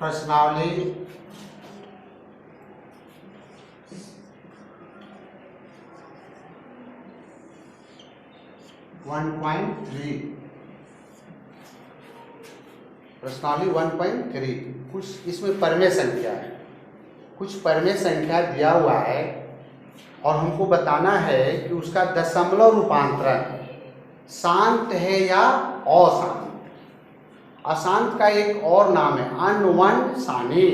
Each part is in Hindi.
प्रश्नावली 1.3 प्रश्नावली 1.3 कुछ इसमें परमेय संख्या है, कुछ परमेय संख्या दिया हुआ है और हमको बताना है कि उसका दशमलव रूपांतरण शांत है या अशांत। अशांत का एक और नाम है अनवंशानी।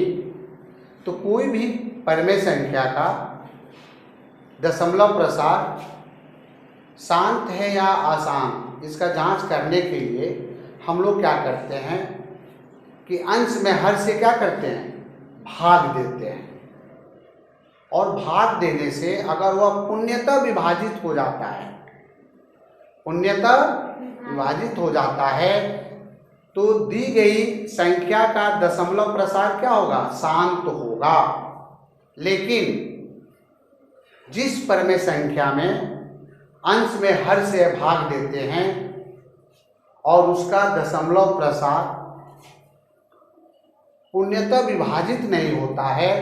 तो कोई भी परमेय संख्या का दशमलव प्रसार शांत है या अशांत, इसका जांच करने के लिए हम लोग क्या करते हैं कि अंश में हर से क्या करते हैं, भाग देते हैं। और भाग देने से अगर वह पूर्णतः विभाजित हो जाता है, पूर्णतः विभाजित हो जाता है, तो दी गई संख्या का दशमलव प्रसार क्या होगा, शांत होगा। लेकिन जिस परमेय संख्या में अंश में हर से भाग देते हैं और उसका दशमलव प्रसार पूर्णतः विभाजित नहीं होता है,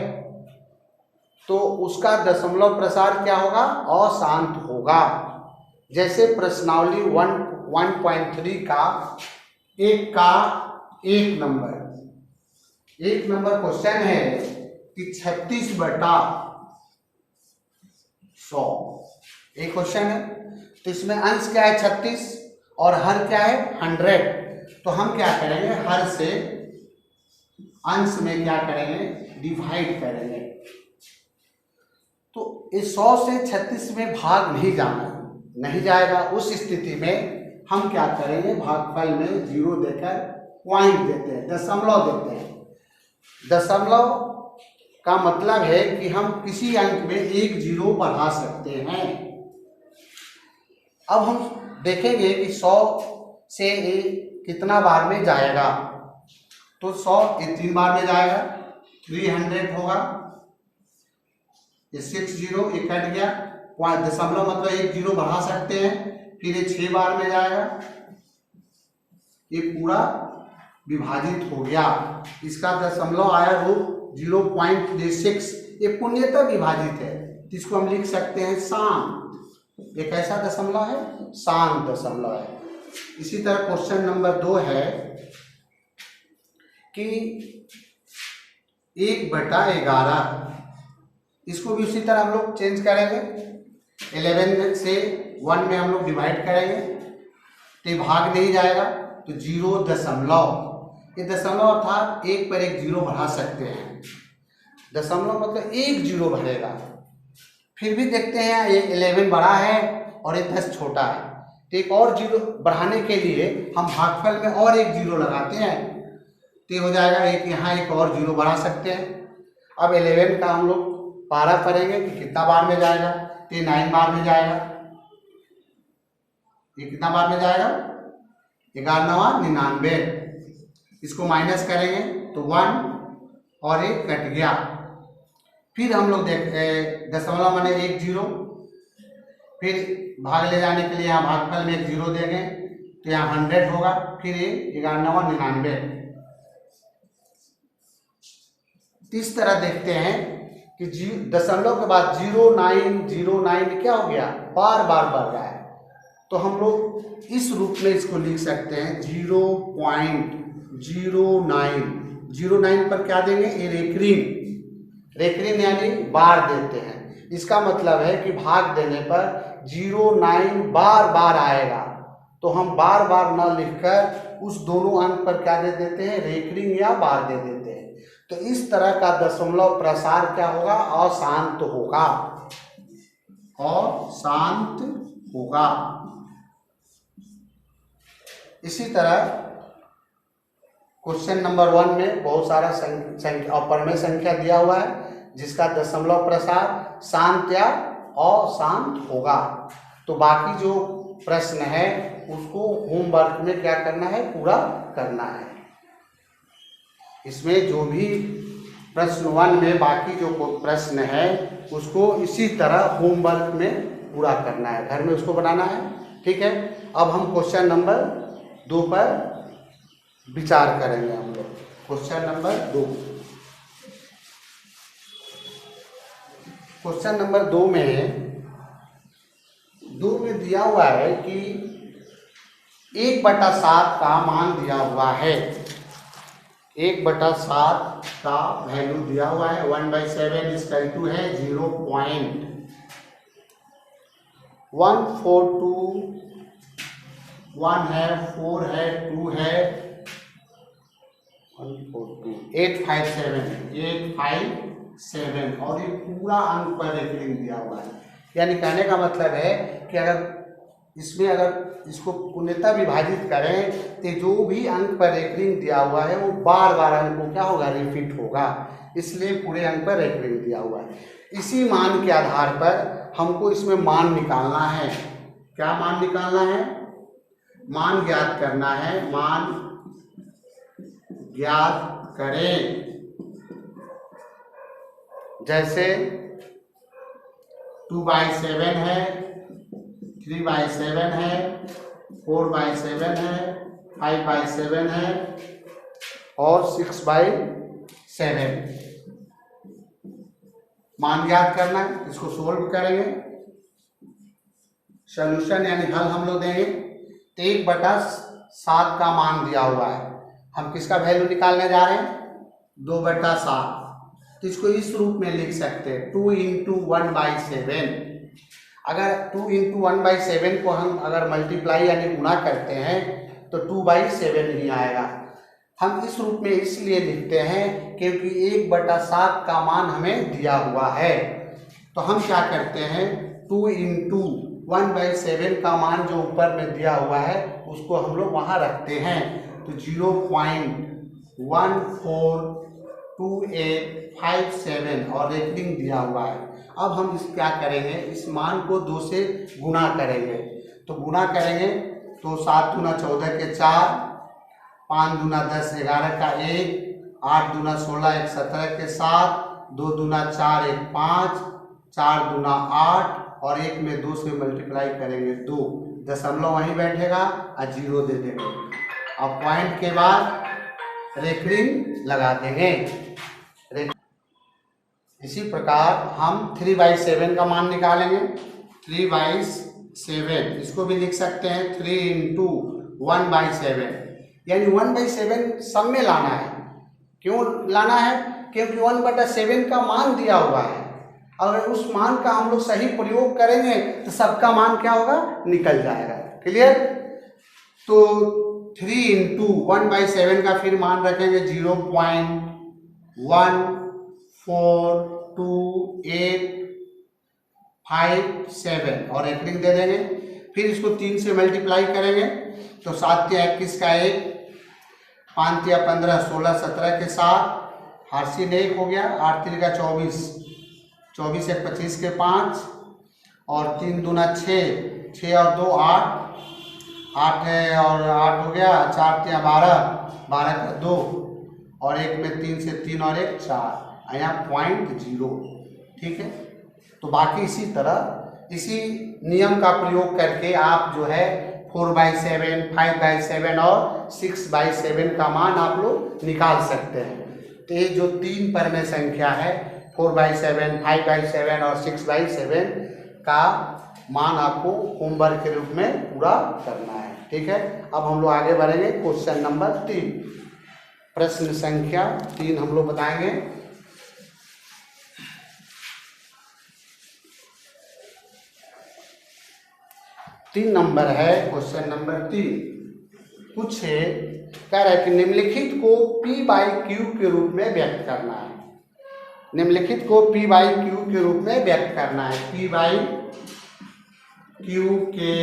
तो उसका दशमलव प्रसार क्या होगा, अशांत होगा। जैसे प्रश्नावली 1.3 का एक नंबर क्वेश्चन है कि 36/100 एक क्वेश्चन है। तो इसमें अंश क्या है 36 और हर क्या है 100। तो हम क्या करेंगे, हर से अंश में क्या करेंगे, डिवाइड करेंगे। तो इस 100 से 36 में भाग नहीं जाएगा। उस स्थिति में हम क्या करेंगे, भागफल में 0 देकर पॉइंट देते हैं, दशमलव देते हैं। दशमलव का मतलब है कि हम किसी अंक में 1 0 बढ़ा सकते हैं। अब हम देखेंगे कि 100 से कितना बार में जाएगा। तो 100 3 बार में जाएगा, 300 होगा, ये 60 ये कट गया, दशमलव मतलब 1 0 बढ़ा सकते हैं। फिर ये 6 बार में जाएगा, ये पूरा विभाजित हो गया। इसका दशमलव आया रूप 0.36, ये पूर्णतः विभाजित है। इसको हम लिख सकते हैं शांत। ये कैसा दशमलव है, शांत दशमलव है। इसी तरह क्वेश्चन नंबर 2 है कि 1/11, इसको भी उसी तरह हम लोग चेंज करेंगे। 11 से 1 में हम लोग डिवाइड करेंगे, तो भाग नहीं जाएगा, तो 0 दशमलव, ये दशमलव अर्थात 1 पर 1 0 बढ़ा सकते हैं। दशमलव मतलब 1 0 बढ़ेगा। फिर भी देखते हैं ये 11 बड़ा है और ये 10 छोटा है, तो एक और 0 बढ़ाने के लिए हम भागफल में और 1 0 लगाते हैं, तो हो जाएगा एक, यहाँ एक और 0 बढ़ा सकते हैं। अब 11 का हम लोग पारा करेंगे कि कितना बार में जाएगा, तो 9 बार में जाएगा। ये कितना बार में जाएगा, 11 99। इसको माइनस करेंगे तो 1 और 1 कट गया। फिर हम लोग दशमलव माने 1 0, फिर भाग ले जाने के लिए यहाँ भागफल में 1 0 देंगे, तो यहाँ 100 होगा। फिर ये 11 99। इस तरह देखते हैं कि दशमलव के बाद 0909 क्या हो गया, बार बार बढ़ रहा है। तो हम लोग इस रूप में इसको लिख सकते हैं 0.09 पर क्या देंगे, ये रेकरिंग यानी बार देते हैं। इसका मतलब है कि भाग देने पर 09 बार बार आएगा, तो हम बार बार न लिखकर उस दोनों अंक पर क्या दे देते हैं, रेकरिंग या बार दे देते हैं। तो इस तरह का दशमलव प्रसार क्या होगा, अशांत होगा, अशांत होगा। इसी तरह क्वेश्चन नंबर 1 में बहुत सारा संख्या और परमेय संख्या दिया हुआ है जिसका दशमलव प्रसार शांत या अशांत होगा। तो बाकी जो प्रश्न है उसको होमवर्क में क्या करना है, पूरा करना है। इसमें जो भी प्रश्न 1 में बाकी जो प्रश्न है उसको इसी तरह होमवर्क में पूरा करना है, घर में उसको बनाना है। ठीक है, अब हम क्वेश्चन नंबर 2 पर विचार करेंगे हम लोग। Question number 2। क्वेश्चन नंबर 2 में दिया हुआ है कि 1/7 का मान दिया हुआ है। 1/7 का वैल्यू दिया हुआ है। 1/7 इसका टू है 0.1421 है, 4 है, 2 है, 857 और ये पूरा अंक पर रेकरिंग दिया हुआ है। यानी कहने का मतलब है कि अगर इसको पूर्णतः विभाजित करें तो जो भी अंक पर रेकरिंग दिया हुआ है वो बार बार अंक को क्या होगा, रिपीट होगा, इसलिए पूरे अंक पर रेकरिंग दिया हुआ है। इसी मान के आधार पर हमको इसमें मान निकालना है। क्या मान निकालना है? मान ज्ञात करना है। मान ज्ञात करें। जैसे 2/7 है, 3/7 है, 4/7 है, 5/7 है और 6/7। मान ज्ञात करना है। इसको सोल्व करेंगे, सॉल्यूशन यानी हल हम लोग देंगे। 1/7 का मान दिया हुआ है, हम किसका वैल्यू निकालने जा रहे हैं? 2/7। तो इसको इस रूप में लिख सकते हैं 2 × 1/7। अगर 2 × 1/7 को हम अगर मल्टीप्लाई यानी गुणा करते हैं तो 2/7 ही आएगा। हम इस रूप में इसलिए लिखते हैं क्योंकि 1/7 का मान हमें दिया हुआ है। तो हम क्या करते हैं, 2 × 1/7 का मान जो ऊपर में दिया हुआ है उसको हम लोग वहाँ रखते हैं। तो 0.142857 और रेकरिंग दिया हुआ है। अब हम क्या करेंगे, इस मान को 2 से गुणा करेंगे। तो गुणा करेंगे तो 7 × 14 के 4, 5 × 10 11 का 1, 8 × 16 1 17 के 7, 2 × 4 1 5, 4 × 8 और 1 में 2 से मल्टीप्लाई करेंगे 2, दशमलव वहीं बैठेगा और 0 दे देंगे। अब पॉइंट के बाद रेकरिंग लगा देंगे। इसी प्रकार हम 3/7 का मान निकालेंगे। 3/7 इसको भी लिख सकते हैं 3 × 1/7, यानी 1/7 सब में लाना है। क्यों लाना है? क्योंकि 1/7 का मान दिया हुआ है। अगर उस मान का हम लोग सही प्रयोग करेंगे तो सबका मान क्या होगा, निकल जाएगा। क्लियर? तो 3 × 1/7 का फिर मान रखेंगे 0.142857 और रेकरिंग दे देंगे। फिर इसको 3 से मल्टीप्लाई करेंगे तो 7 × 21 का 1, 5 × 15 16 17 के 7, हार्सिन 1 हो गया, 8 × 3 का 24, 24 × 1 25 के 5 और 3 × 2 6, 6 और 2 8, 8 है और 8 हो गया, 4 × 3 12, 12 का 2 और 1 में 3 से 3 और 1 4, यहाँ 0.0। ठीक है? तो बाकी इसी तरह इसी नियम का प्रयोग करके आप जो है 4/7, 5/7 और 6/7 का मान आप लोग निकाल सकते हैं। तो ये जो 3 परमेय संख्या है 4/7, 5/7 और 6/7 का मान आपको होमवर्क के रूप में पूरा करना है। ठीक है? अब हम लोग आगे बढ़ेंगे। क्वेश्चन नंबर 3, प्रश्न संख्या 3 हम लोग बताएंगे। तीन नंबर है, क्वेश्चन नंबर 3। कुछ कह रहा है कि निम्नलिखित को P/Q के रूप में व्यक्त करना है। निम्नलिखित को P/Q के रूप में व्यक्त करना है। P/Q के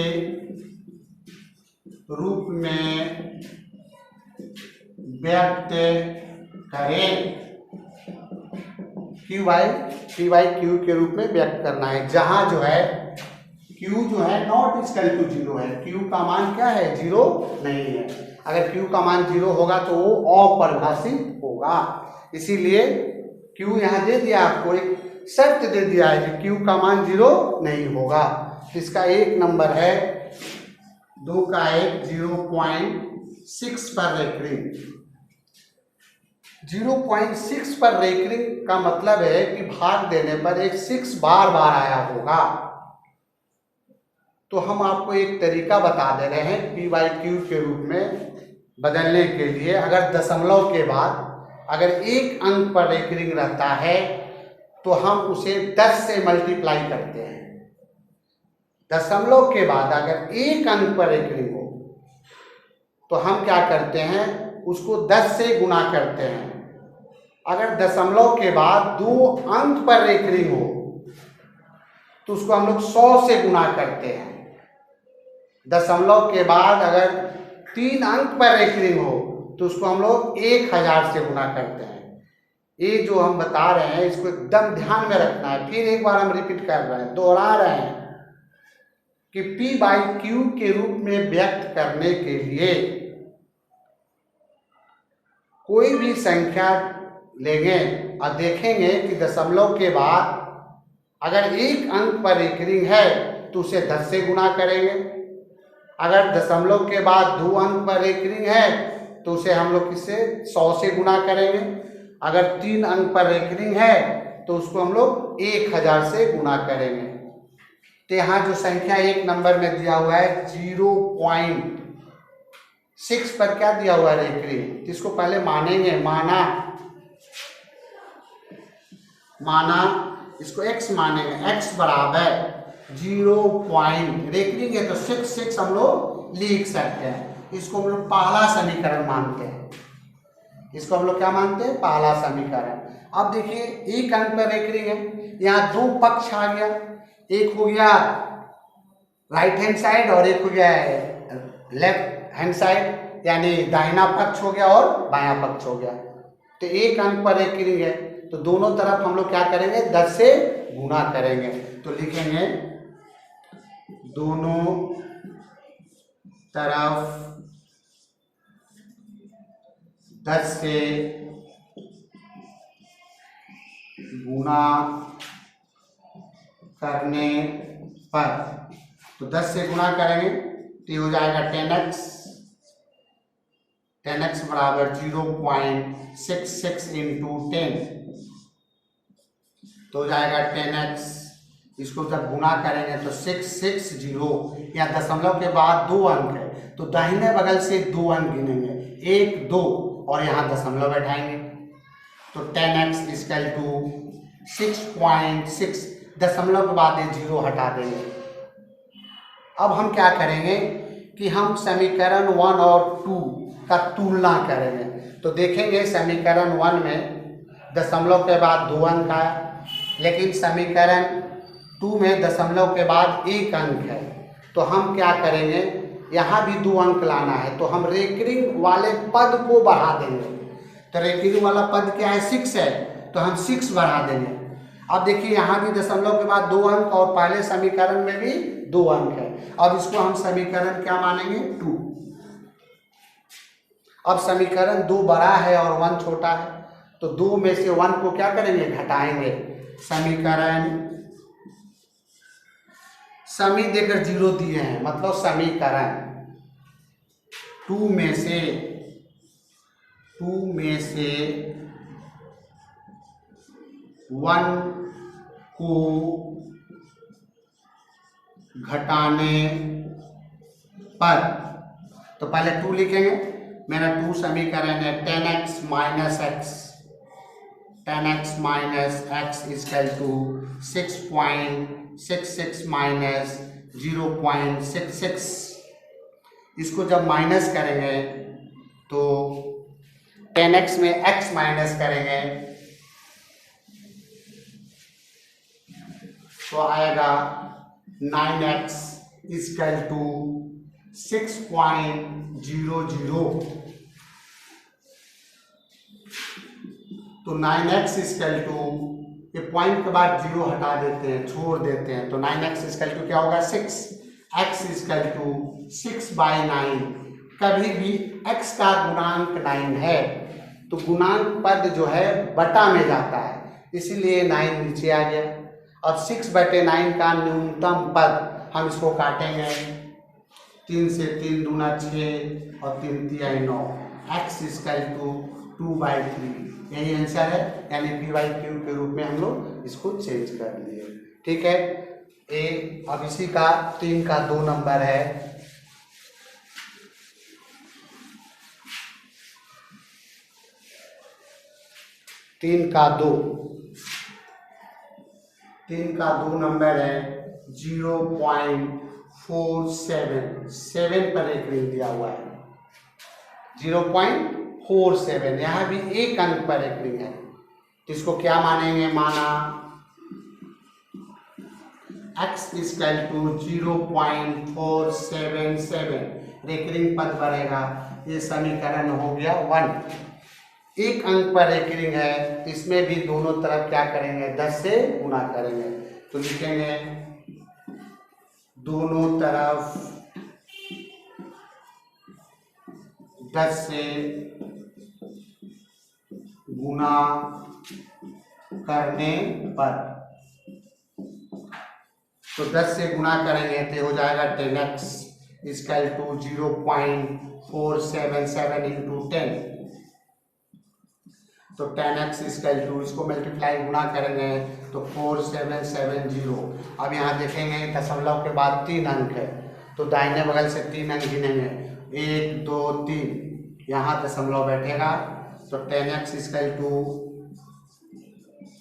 रूप में व्यक्त करें। P/Q के रूप में व्यक्त करना है, जहां जो है Q जो है नॉट इक्वल टू 0 है। Q का मान क्या है, 0 नहीं है। अगर Q का मान 0 होगा तो वो अपरिभाषित होगा। इसीलिए Q यहाँ दे दिया, आपको एक शर्त दे दिया है कि Q का मान 0 नहीं होगा। इसका 1 नंबर है, 2 का 1 0.6 पर रेकरिंग। 0.6 पर रेकरिंग का मतलब है कि भाग देने पर एक 6 बार बार आया होगा। तो हम आपको एक तरीका बता दे रहे हैं p/q के रूप में बदलने के लिए। अगर दशमलव के बाद अगर एक अंक पर रेकरिंग रहता है तो हम उसे 10 से मल्टीप्लाई करते हैं। दशमलव के बाद अगर एक अंक पर रेकरिंग हो तो हम क्या करते हैं, उसको 10 से गुणा करते हैं। अगर दशमलव के बाद 2 अंक पर रेकरिंग हो तो उसको हम लोग 100 से गुणा करते हैं। दशमलव के बाद अगर 3 अंक पर रेकरिंग हो तो उसको हम लोग 1000 से गुणा करते हैं। ये जो हम बता रहे हैं इसको एकदम ध्यान में रखना है। फिर एक बार हम रिपीट कर रहे हैं, दोहरा रहे हैं कि p/q के रूप में व्यक्त करने के लिए कोई भी संख्या लेंगे और देखेंगे कि दशमलव के बाद अगर एक अंक पर रेकरिंग है तो उसे 10 से गुणा करेंगे। अगर दशमलव के बाद 2 अंक पर रेकरिंग है तो उसे हम लोग किससे 100 से गुणा करेंगे। अगर 3 अंक पर रेकरिंग है तो उसको हम लोग 1000 से गुणा करेंगे। तो यहाँ जो संख्या एक नंबर में दिया हुआ है 0.6 पर क्या दिया हुआ है रेकरिंग, इसको पहले मानेंगे। माना इसको x मानेंगे, x बराबर 0 पॉइंट रेकरिंग है तो 6 हम लोग लिख सकते हैं। इसको हम लोग पहला समीकरण मानते हैं। इसको हम लोग क्या मानते हैं, पहला समीकरण। अब देखिए एक अंक पर रेकरिंग है, यहाँ 2 पक्ष आ गया, एक हो गया राइट हैंड साइड और एक हो गया लेफ्ट हैंड साइड, यानी दाहिना पक्ष हो गया और बायां पक्ष हो गया। तो एक अंक पर रेकरिंग है तो दोनों तरफ हम लोग क्या करेंगे, 10 से गुणा करेंगे। तो लिखेंगे दोनों तरफ 10 से गुणा करने पर, तो 10 से गुणा करेंगे तो ये हो जाएगा 10x बराबर 0.66 इंटू 10, तो हो जाएगा 10x। इसको जब गुणा करेंगे तो 660, या दशमलव के बाद 2 अंक है तो दाहिने बगल से 2 अंक गिनेंगे, 1 2 और यहाँ दशमलव बैठाएंगे। तो 10x इक्वल टू 6.6, दशमलव के बाद ये 0 हटा देंगे। अब हम क्या करेंगे कि हम समीकरण 1 और 2 का तुलना करेंगे। तो देखेंगे समीकरण 1 में दशमलव के बाद 2 अंक आया, लेकिन समीकरण 2 में दशमलव के बाद 1 अंक है। तो हम क्या करेंगे, यहाँ भी 2 अंक लाना है तो हम रेकरिंग वाले पद को बढ़ा देंगे। तो रेकरिंग वाला पद क्या है, 6 है, तो हम 6 बढ़ा देंगे। अब देखिए यहाँ भी दशमलव के बाद 2 अंक और पहले समीकरण में भी 2 अंक है। अब इसको हम समीकरण क्या मानेंगे, 2। अब समीकरण 2 बड़ा है और 1 छोटा है तो 2 में से 1 को क्या करेंगे, घटाएंगे। समीकरण समी देकर 0 दिए हैं, मतलब समीकरण 2 में से 1 को घटाने पर, तो पहले 2 लिखेंगे। मेरा 2 समीकरण है 10x minus x equal to 6.66 minus 0.66। इसको जब माइनस करेंगे तो 10x में x माइनस करेंगे तो आएगा 9x इक्वल टू 6.00। तो 9x इक्वल टू, ये पॉइंट के बाद 0 हटा देते हैं, छोड़ देते हैं, तो 9x इक्वल टू क्या होगा, 6। x equal to 6/9। कभी भी x का गुणांक 9 है तो गुणांक पद जो है बटा में जाता है, इसीलिए 9 नीचे आ गया। अब 6/9 का न्यूनतम पद हम इसको काटेंगे, 3 से 3 दूना 6 और 3 तिहाई 9। x equal to 2/3। यही आंसर है, यानी p/q के रूप में हम लोग इसको चेंज कर लिए। ठीक है, ए। अब इसी का 3 का 2 नंबर है। तीन का दो नंबर है 0.477 पर एक रिंग दिया हुआ है 0.47। यहाँ भी एक अंक पर एक रिंग है, तो इसको क्या मानेंगे, माना x इक्वल टू 0.477 रेकरिंग पद बढ़ेगा। ये समीकरण हो गया 1। एक अंक पर रेकरिंग है, इसमें भी दोनों तरफ क्या करेंगे, 10 से गुणा करेंगे। तो लिखेंगे दोनों तरफ 10 से गुणा करने पर, तो 10 से गुणा करेंगे तो हो जाएगा 10x इक्वल टू 0.477 इंटू 10। तो 10x इक्वल टू, इसको मल्टीप्लाई गुणा करेंगे तो 4770। अब यहाँ देखेंगे दशमलव के बाद 3 अंक है, तो दाहिने बगल से 3 अंक गिनेंगे, 1 2 3, यहाँ दशमलव बैठेगा। तो 10x इक्वल टू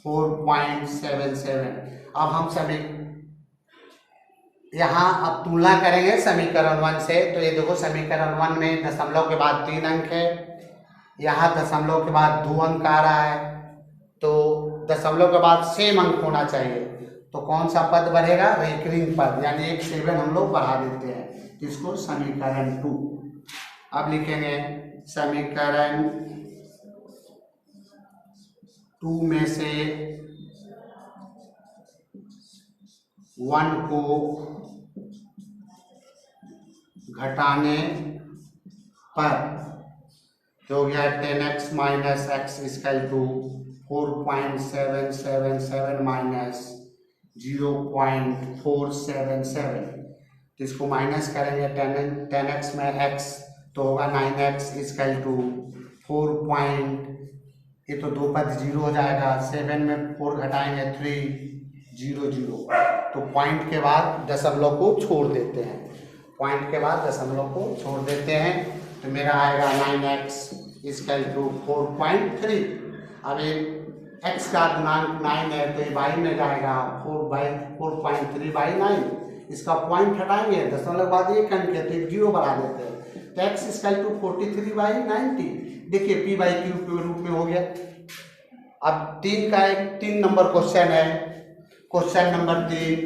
4.77। अब हम सभी यहाँ अब तुलना करेंगे समीकरण 1 से। तो ये देखो समीकरण 1 में दशमलव के बाद 3 अंक है, यहाँ दशमलव के बाद 2 अंक आ रहा है, तो दशमलव के बाद सेम अंक होना चाहिए। तो कौन सा पद बढ़ेगा, रेकरिंग पद, यानी एक 7 हम लोग बढ़ा देते हैं, इसको समीकरण 2। अब लिखेंगे समीकरण 2 में से 1 को घटाने पर तो हो गया 10x minus x equal to 4.777 minus 0.477। तो इसको माइनस करेंगे 10x में x तो होगा 9x इक्वल टू 4. ये तो 2 पद 0 हो जाएगा, 7 में 4 घटाएंगे 300। तो पॉइंट के बाद दशमलव को छोड़ देते हैं, पॉइंट के बाद दशमलव को छोड़ देते हैं, तो मेरा आएगा 9x इक्वल टू 4.3। अब ये x का गुणांक 9 है तो ये y में जाएगा 4/3/9। इसका पॉइंट हटाएंगे, दशमलव के बाद एक अंक है तो 0 बढ़ा देते हैं, तो x इक्वल टू 43/90। देखिए p/q के रूप में हो गया। अब 3 नंबर क्वेश्चन है, क्वेश्चन नंबर 3,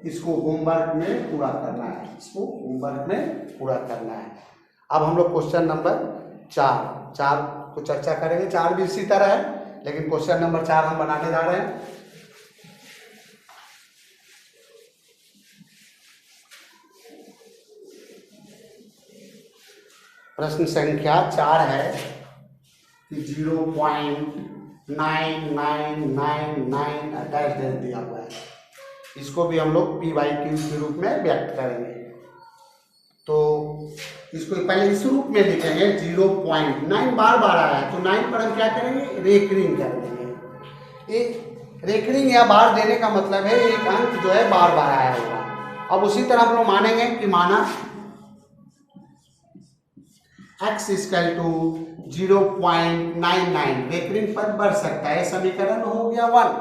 इसको होमवर्क में पूरा करना है, इसको होमवर्क में पूरा करना है। अब हम लोग क्वेश्चन नंबर 4 को चर्चा करेंगे। 4 भी इसी तरह है, लेकिन क्वेश्चन नंबर 4 हम बनाने जा रहे हैं। प्रश्न संख्या 4 है कि 0.9999 डैश दिया हुआ है, इसको भी हम लोग p/q के रूप में व्यक्त करेंगे। तो इसको पहले इस रूप में लिखेंगे, 0.9 बार आया है तो 9 पर हम क्या करेंगे, रेकरिंग कर देंगे। एक रेकरिंग या बार देने का मतलब है एक अंक जो है बार आया होगा। अब उसी तरह हम लोग मानेंगे कि माना x इक्वल टू 0.99 रेकरिंग पद बढ़ सकता है, समीकरण हो गया 1।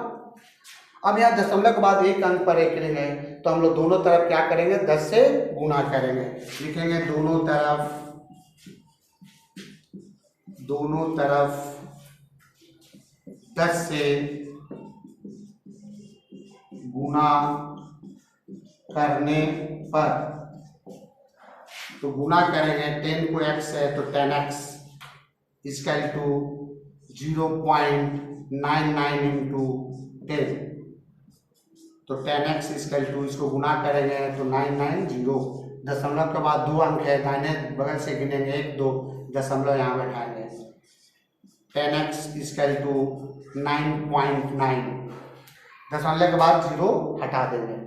अब यहाँ दशमलव के बाद एक अंक पर रेकरिंग है, तो हम लोग दोनों तरफ क्या करेंगे, 10 से गुणा करेंगे। लिखेंगे दोनों तरफ 10 से गुणा करने पर, तो गुणा करेंगे 10 को x है तो 10x इक्वल टू 0.99 इंटू 10। तो 10x इक्वल टू, इसको गुणा करेंगे तो 990। दशमलव के बाद 2 अंक है, दाहिने बगल से गिनेंगे 1 2, दशमलव यहाँ बैठाएंगे। 10x इक्वल टू 9.9, दशमलव के बाद 0 हटा देंगे।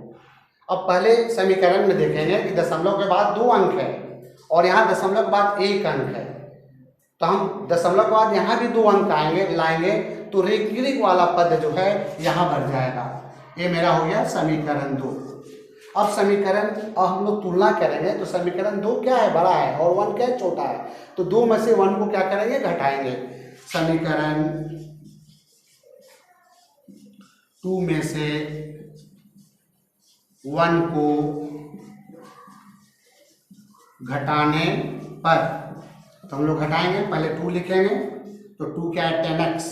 अब पहले समीकरण में देखेंगे कि दशमलव के बाद 2 अंक है और यहाँ दशमलव के बाद 1 अंक है, तो तो हम दशमलव के बाद यहाँ भी 2 अंक आएंगे लाएंगे तो रेखिक वाला पद जो है यहाँ बढ़ जाएगा। ये मेरा हो गया समीकरण 2। अब समीकरण, अब हम लोग तुलना करेंगे तो समीकरण 2 क्या है, बड़ा है, और 1 क्या है, छोटा है। तो 2 में से 1 को क्या करेंगे, घटाएंगे। समीकरण 2 में से 1 को घटाने पर, तो हम लोग घटाएंगे, पहले 2 लिखेंगे तो 2 क्या है, 10x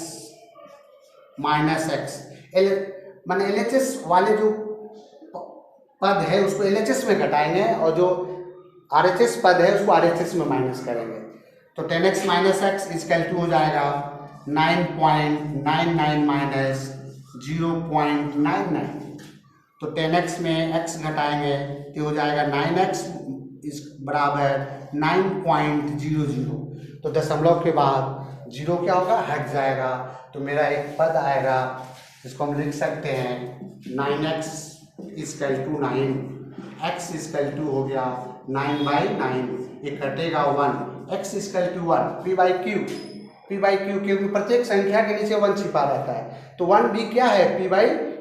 माइनस एक्स। माने LHS वाले जो पद है उसको LHS में घटाएंगे और जो RHS पद है उसको RHS में माइनस करेंगे। तो 10x minus x is equal to हो जाएगा 9.99 माइनस 0.99। तो 10x में x घटाएंगे तो हो जाएगा 9x इस बराबर 9.00। तो दशमलव के बाद 0 क्या होगा, हट जाएगा। तो मेरा एक पद आएगा, इसको हम लिख सकते हैं 9x equal to 9, x equal to हो गया 9/9, ये कटेगा 1, x इजकल टू 1, p/q क्योंकि प्रत्येक संख्या के नीचे 1 छिपा रहता है तो 1 भी क्या है, p/q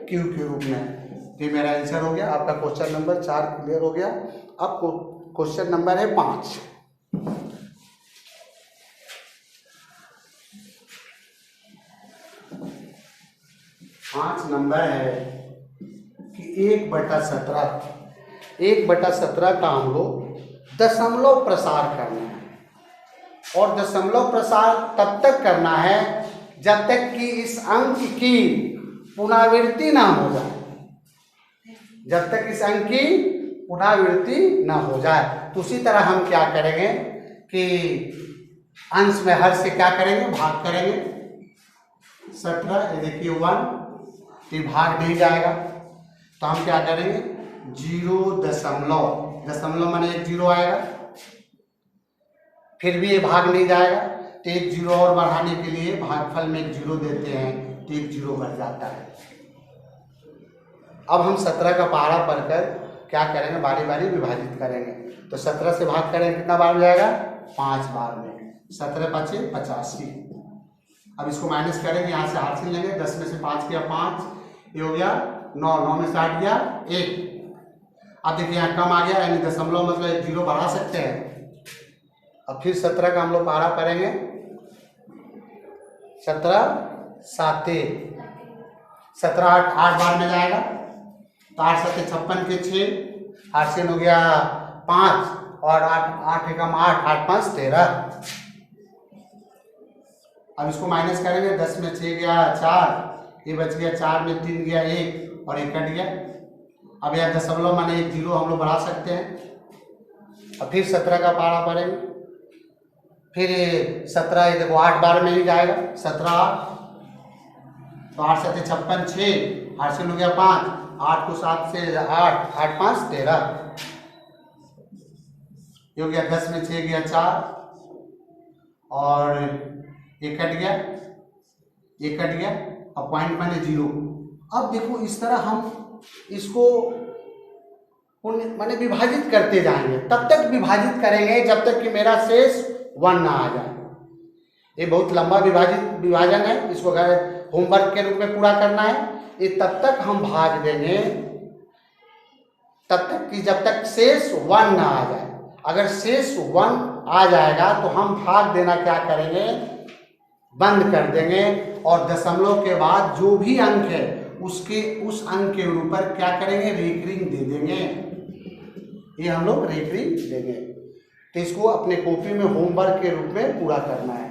के रूप में। तो मेरा आंसर हो गया। आपका क्वेश्चन नंबर 4 क्लियर हो गया। अब क्वेश्चन नंबर है 5। नंबर है कि 1/17 का हम लोग दशमलव प्रसार करना है। और दशमलव प्रसार तब तक करना है जब तक कि इस अंक की पुनरावृत्ति ना हो जाए, जब तक इस अंक की पुनरावृत्ति ना हो जाए। तो उसी तरह हम क्या करेंगे कि अंश में हर से क्या करेंगे, भाग करेंगे। 17, ये देखिए 1, ये भाग नहीं जाएगा तो हम क्या करेंगे, 0.0 माने 1 0 आएगा, फिर भी ये भाग नहीं जाएगा तो 1 0 और बढ़ाने के लिए भागफल में 1 0 देते हैं तो 1 0 बढ़ जाता है। अब हम 17 का पहाड़ा पढ़कर क्या करेंगे, बारी बारी विभाजित करेंगे। तो 17 से भाग करेंगे, कितना बार हो जाएगा, 5 बार में। 17 × 5 = 85। अब इसको माइनस करेंगे, यहाँ से हाथ से लेंगे, 10 में से 5 किया 5, ये हो गया 9, 9 में से 8 गया 1। अब देखिए यहाँ कम आ गया, यानी दशमलव मतलब 1 0 बढ़ा सकते हैं। अब फिर 17 का हम लोग पहाड़ा करेंगे, 17 7 17 8 बार में जाएगा तो 8 7 56 के 6, 8 से हो गया 5 और 8 एकम 8, 8 5 13। अब इसको माइनस करेंगे, 10 में 6 गया 4, ये बच गया 4 में 3 गया 1 और 1 कट गया। अब यह दशमलव माने 1 0 हम लोग बढ़ा सकते हैं। अब फिर 17 का पहाड़ा पढ़ेंगे, फिर 17 ये देखो 8 बार में ही जाएगा, 17 8 तो 8 7 56 6, 8 से हो गया 5, 8 को 7 से 8, 8 5 13, ये हो गया 10 में 6 गया 4 और ये कट गया, ये कट गया। अब पॉइंट माने 0। अब देखो इस तरह हम इसको माने विभाजित करते जाएंगे, तब तक विभाजित करेंगे जब तक कि मेरा शेष 1 ना आ जाए। ये बहुत लंबा विभाजन है, इसको होमवर्क के रूप में पूरा करना है। ये तब तक हम भाग देंगे तब तक कि जब तक शेष 1 ना आ जाए। अगर शेष 1 आ जाएगा तो हम भाग देना क्या करेंगे, बंद कर देंगे और दशमलव के बाद जो भी अंक है उस अंक के ऊपर क्या करेंगे, रेखरिंग दे देंगे। ये हम लोग रेखरिंग देंगे। तो इसको अपने कॉपी में होमवर्क के रूप में पूरा करना है,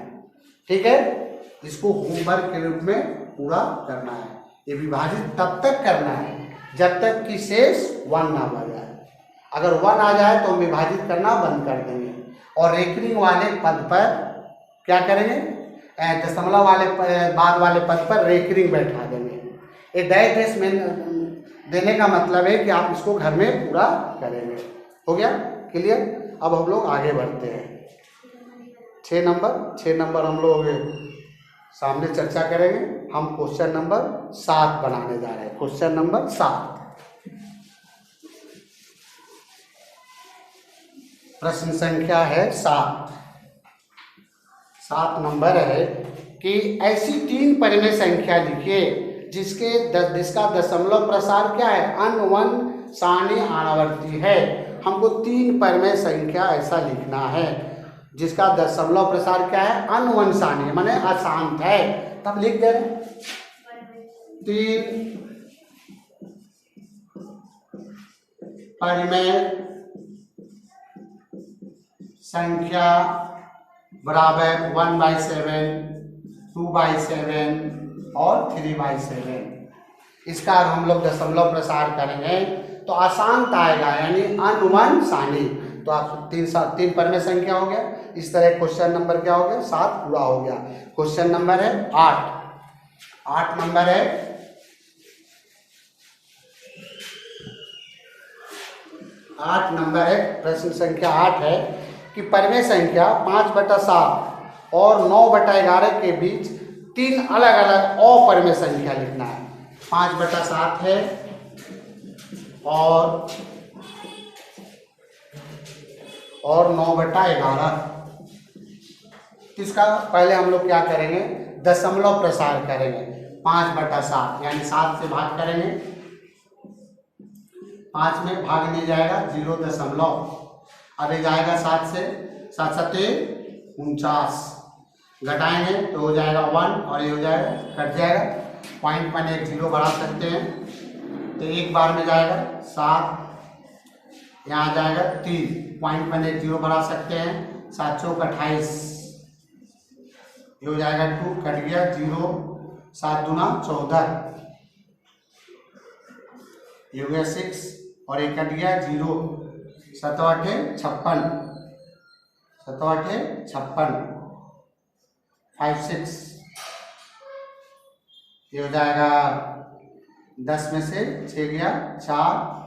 ठीक है। इसको होमवर्क के रूप में पूरा करना है। ये विभाजित तब तक करना है जब तक कि शेष 1 ना आ जाए। अगर 1 आ जाए तो हम विभाजित करना बंद कर देंगे और रेखरिंग वाले पद पर क्या करेंगे, दशमलव वाले बाद वाले पद पर रेखरिंग बैठा देंगे। ये डायरेक्ट में देने का मतलब है कि आप इसको घर में पूरा करेंगे। हो गया क्लियर। अब हम लोग आगे बढ़ते हैं। 6 नंबर हम लोग सामने चर्चा करेंगे। हम क्वेश्चन नंबर 7 बनाने जा रहे हैं। क्वेश्चन नंबर 7, प्रश्न संख्या है 7। 7 नंबर है कि ऐसी 3 परिमेय संख्या लिखिए जिसका दशमलव प्रसार क्या है, अनुवन सारणी आवर्ती है। हमको 3 परिमेय संख्या ऐसा लिखना है जिसका दशमलव प्रसार क्या है, अनुवन सारणी माने अशांत है। तब लिख दे रहे 3 परिमेय संख्या बराबर 1/7, 2/7 और 3/7। इसका हम लोग दशमलव प्रसार करेंगे तो अशांत आएगा, यानी अनुवन सारणी। तो आप 3 परिमेय संख्या हो गया। इस तरह क्वेश्चन नंबर क्या हो गया, 7 पूरा हो गया। क्वेश्चन नंबर है 8 नंबर है 8 नंबर है, प्रश्न संख्या 8 है कि परिमेय संख्या 5/7 और 9/11 के बीच 3 अलग अलग अपरिमेय संख्या लिखना है। 5/7 है और 9/11। इसका पहले हम लोग क्या करेंगे, दशमलव प्रसार करेंगे। 5/7 यानी 7 से भाग करेंगे, 5 में भाग नहीं जाएगा, 0.। अब ये जाएगा 7 से, 7 7 49, घटाएंगे तो हो जाएगा 1 और ये हो जाएगा, कट जाएगा। पॉइंट पर एक 0 बढ़ा सकते हैं तो एक बार में जाएगा 7, यहाँ जाएगा 3, पॉइंट पर एक 0 बढ़ा सकते हैं, 7 चौक 28, ये हो जाएगा 2, कट गया 0, 7 दूना 14, ये हो गया 6 और एक कट गया 0, 7 8 56, 7 8 56, 5 6, ये हो जाएगा 10 में से 6 गया 4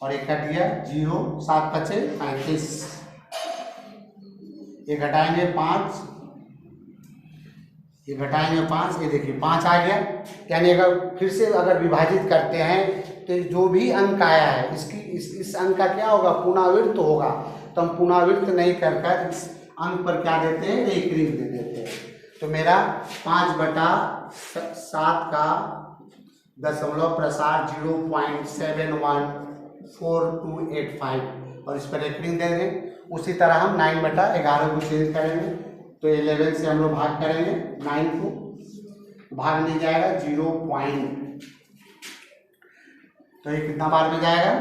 और एक कट गया 0, 7 5 35, ये घटाएंगे 5, ये घटाएंगे 5, ये देखिए 5 आ गया। यानी अगर फिर से अगर विभाजित करते हैं तो जो भी अंक आया है इस अंक का क्या होगा, पुनरावृत्त होगा। तो हम पुनरावृत्त नहीं कर इस अंक पर क्या देते हैं, एक रिंग दे देते हैं। तो मेरा 5/7 का दशमलव प्रसार 0.714285 और इस पर एक रिंग देंगे। उसी तरह हम 9/11 को चेंज करेंगे तो 11 से हम लोग भाग करेंगे, 9 को भाग नहीं जाएगा, 0 पॉइंट, तो ये कितना बार में जाएगा,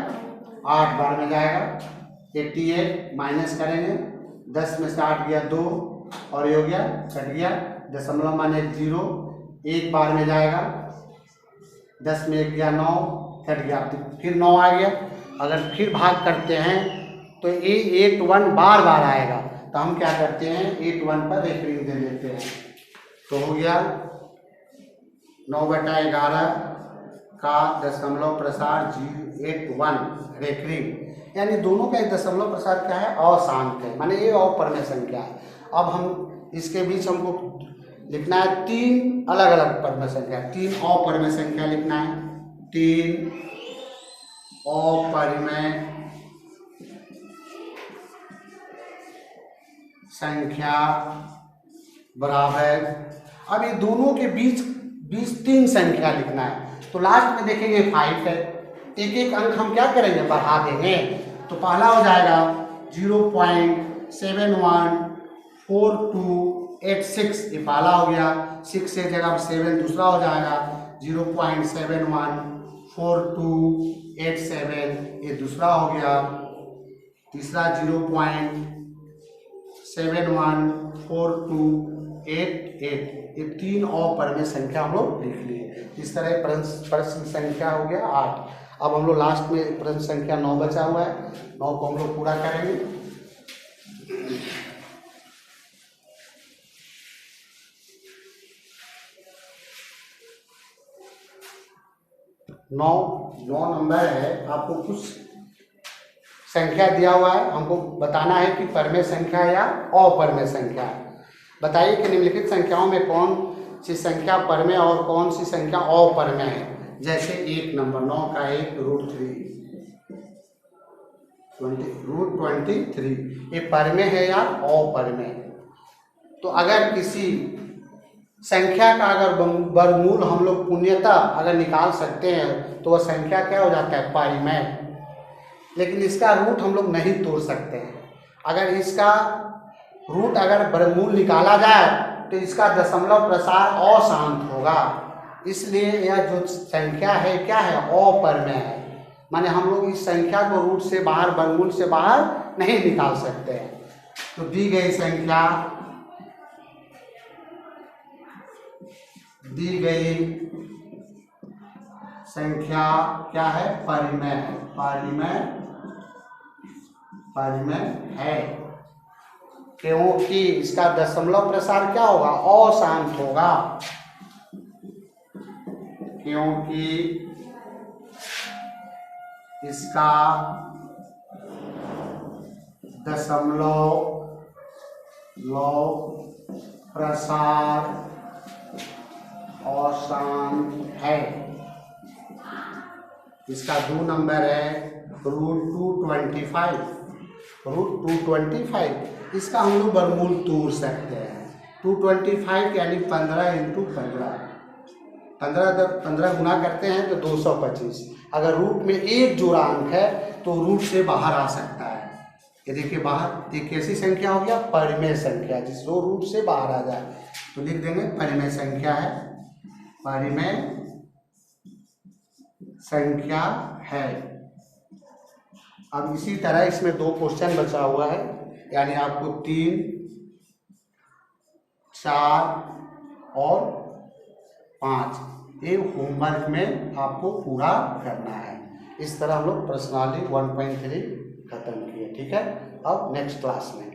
8 बार में जाएगा। 88 माइनस करेंगे, 10 में से 8 गया 2 और ये हो गया, कट गया, दशमलव माने 0, एक बार में जाएगा, 10 में 1 गया 9, कट गया, फिर 9 आ गया। अगर फिर भाग करते हैं तो ये 81 बार बार आएगा, तो हम क्या करते हैं 81 पर एक रिंग दे देते हैं। तो हो गया 9/11 का दशमलव प्रसार 081 रेखरिंग, यानी दोनों का एक दशमलव प्रसार क्या है, अशांत है, माने ये अपरिमेय संख्या है। अब हम इसके बीच हमको लिखना है 3 अलग अलग परिमेय संख्या, 3 अपरिमेय संख्या लिखना है। 3 अपरिमेय संख्या बराबर, अब ये दोनों के बीच 3 संख्या लिखना है। तो लास्ट में देखेंगे 5 है, एक एक अंक हम क्या करेंगे, बढ़ा देंगे। तो पहला हो जाएगा 0.714286, ये पहला हो गया। 6 से जगह 7 दूसरा हो जाएगा, 0.714287 ये दूसरा हो गया। तीसरा 0.714288, ये 3 अपरिमेय संख्या हम लोग लिख लिए। इस तरह प्रश्न संख्या हो गया 8। अब हम लोग लास्ट में प्रश्न संख्या 9 बचा हुआ है, 9 को हम लोग पूरा करेंगे। 9 नंबर है, आपको कुछ संख्या दिया हुआ है, हमको बताना है कि परिमेय संख्या है या अपरिमेय संख्या है। बताइए कि निम्नलिखित संख्याओं में कौन सी संख्या परिमेय और कौन सी संख्या अपरिमेय है। जैसे 1 नंबर 9 का 1 √3 ये परिमेय है या अपरिमेय। तो अगर किसी संख्या का अगर वर्गमूल हम लोग पूर्णतः अगर निकाल सकते हैं तो वह संख्या क्या हो जाता है, परिमेय। लेकिन इसका रूट हम लोग नहीं तोड़ सकते हैं। अगर इसका रूट अगर वर्गमूल निकाला जाए तो इसका दशमलव प्रसार अशांत होगा, इसलिए यह जो संख्या है क्या है, अपरिमेय है। माने हम लोग इस संख्या को रूट से बाहर, वर्गमूल से बाहर नहीं निकाल सकते हैं। तो दी गई संख्या क्या है, परिमेय है, परिमेय है, क्योंकि इसका दशमलव प्रसार क्या होगा, अशांत होगा, क्योंकि इसका दशमलव प्रसार अशांत है। इसका 2 नंबर है √225। √225 इसका हम लोग वर्गमूल तोड़ सकते हैं। 225 यानी 15 × 15 15 गुना करते हैं तो 225। अगर रूट में एक जोड़ा अंक है तो रूट से बाहर आ सकता है। ये देखिए बाहर, एक कैसी संख्या हो गया, परिमेय संख्या, जिसको रूट से बाहर आ जाए तो लिख देंगे परिमेय संख्या है, परिमेय संख्या है। अब इसी तरह इसमें 2 क्वेश्चन बचा हुआ है, यानी आपको 3, 4 और 5 ये होमवर्क में आपको पूरा करना है। इस तरह हम लोग प्रश्नावली 1.3 खत्म किए। ठीक है, अब नेक्स्ट क्लास में